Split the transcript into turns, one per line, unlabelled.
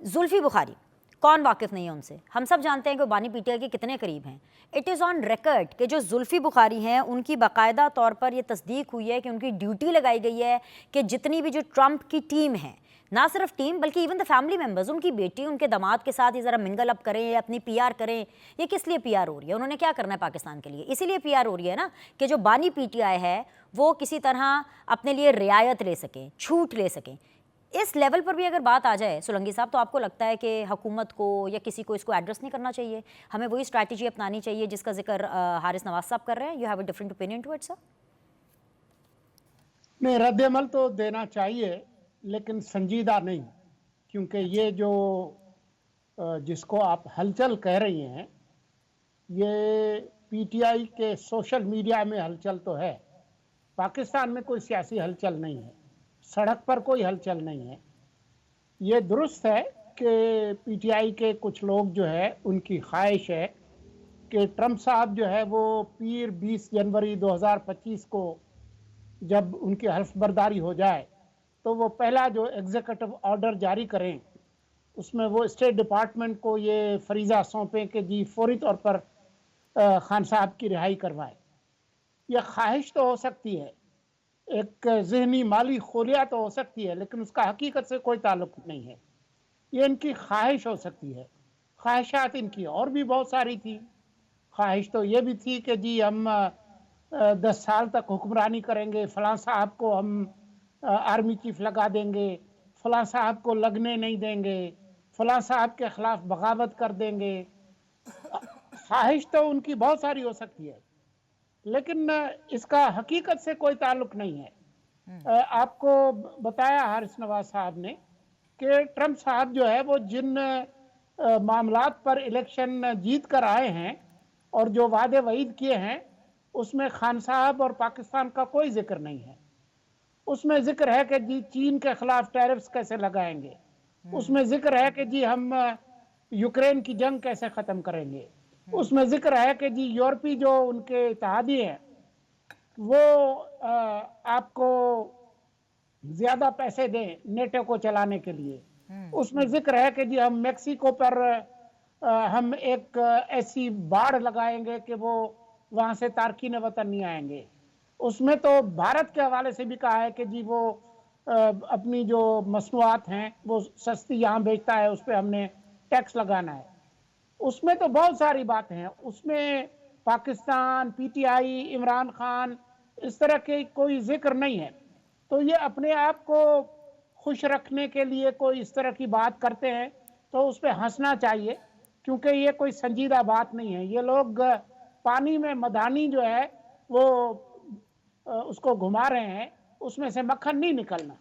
زلفی بخاری کون واقف نہیں ہے ان سے؟ ہم سب جانتے ہیں کہ وہ بانی پی ٹی آئی کے کتنے قریب ہیں. اٹ از آن ریکارڈ کہ جو زلفی بخاری ہیں ان کی باقاعدہ طور پر یہ تصدیق ہوئی ہے کہ ان کی ڈیوٹی لگائی گئی ہے کہ جتنی بھی جو ٹرمپ کی ٹیم ہے، نہ صرف ٹیم بلکہ ایون دا فیملی ممبرز، ان کی بیٹی ان کے داماد کے ساتھ یہ ذرا منگل اپ کریں یا اپنی پی آر کریں. یہ کس لیے پی آر ہو رہی ہے؟ انہوں نے کیا کرنا ہے پاکستان کے لیے؟ اسی لیے پی آر ہو رہی ہے نا کہ جو بانی پی ٹی آئی ہے وہ کسی طرح اپنے لیے رعایت لے سکیں، چھوٹ لے سکیں. اس لیول پر بھی اگر بات آ جائے سولنگی صاحب، تو آپ کو لگتا ہے کہ حکومت کو یا کسی کو اس کو ایڈریس نہیں کرنا چاہیے؟ ہمیں وہی اسٹریٹجی اپنانی چاہیے جس کا ذکر حارث نواز صاحب کر رہے ہیں؟ You have a different opinion to it sir?
نہیں، رد عمل تو دینا چاہیے لیکن سنجیدہ نہیں، کیونکہ یہ جو جس کو آپ ہلچل کہہ رہی ہیں یہ پی ٹی آئی کے سوشل میڈیا میں ہلچل تو ہے. پاکستان میں کوئی سیاسی ہلچل نہیں ہے، سڑک پر کوئی ہلچل نہیں ہے. یہ درست ہے کہ پی ٹی آئی کے کچھ لوگ جو ہے ان کی خواہش ہے کہ ٹرمپ صاحب جو ہے وہ پیر 20 جنوری 2025 کو جب ان کی حلف برداری ہو جائے تو وہ پہلا جو ایگزیکٹو آرڈر جاری کریں اس میں وہ اسٹیٹ ڈپارٹمنٹ کو یہ فریضہ سونپیں کہ جی فوری طور پر خان صاحب کی رہائی کروائے. یہ خواہش تو ہو سکتی ہے، ایک ذہنی مالی خلیہ تو ہو سکتی ہے، لیکن اس کا حقیقت سے کوئی تعلق نہیں ہے. یہ ان کی خواہش ہو سکتی ہے. خواہشات ان کی اور بھی بہت ساری تھی. خواہش تو یہ بھی تھی کہ جی ہم 10 سال تک حکمرانی کریں گے، فلاں صاحب کو ہم آرمی چیف لگا دیں گے، فلاں صاحب کو لگنے نہیں دیں گے، فلاں صاحب کے خلاف بغاوت کر دیں گے. خواہش تو ان کی بہت ساری ہو سکتی ہے لیکن اس کا حقیقت سے کوئی تعلق نہیں ہے. آپ کو بتایا حارث نواز صاحب نے کہ ٹرمپ صاحب جو ہے وہ جن معاملات پر الیکشن جیت کر آئے ہیں اور جو وعدے وعید کیے ہیں اس میں خان صاحب اور پاکستان کا کوئی ذکر نہیں ہے. اس میں ذکر ہے کہ جی چین کے خلاف ٹیرفز کیسے لگائیں گے، اس میں ذکر ہے کہ جی ہم یوکرین کی جنگ کیسے ختم کریں گے، اس میں ذکر ہے کہ جی یورپی جو ان کے اتحادی ہیں وہ آپ کو زیادہ پیسے دیں نیٹو کو چلانے کے لیے. اس میں ذکر ہے کہ جی ہم میکسیکو پر ہم ایک ایسی باڑ لگائیں گے کہ وہ وہاں سے تارکین وطن نہیں آئیں گے. اس میں تو بھارت کے حوالے سے بھی کہا ہے کہ جی وہ اپنی جو مصنوعات ہیں وہ سستی یہاں بیچتا ہے اس پہ ہم نے ٹیکس لگانا ہے. اس میں تو بہت ساری باتیں ہیں. اس میں Pakistan, P T I, Imran Khan اس طرح کے کوئی ذکر نہیں ہے. تو یہ اپنے آپ کو خوش رکھنے کے لیے کوئی اس طرح کی بات کرتے ہیں تو اس پہ ہنسنا چاہیے، کیونکہ یہ کوئی سنجیدہ بات نہیں ہے. یہ لوگ پانی میں مدانی جو ہے وہ اس کو گھما رہے ہیں، اس میں سے مکھن نہیں نکلنا.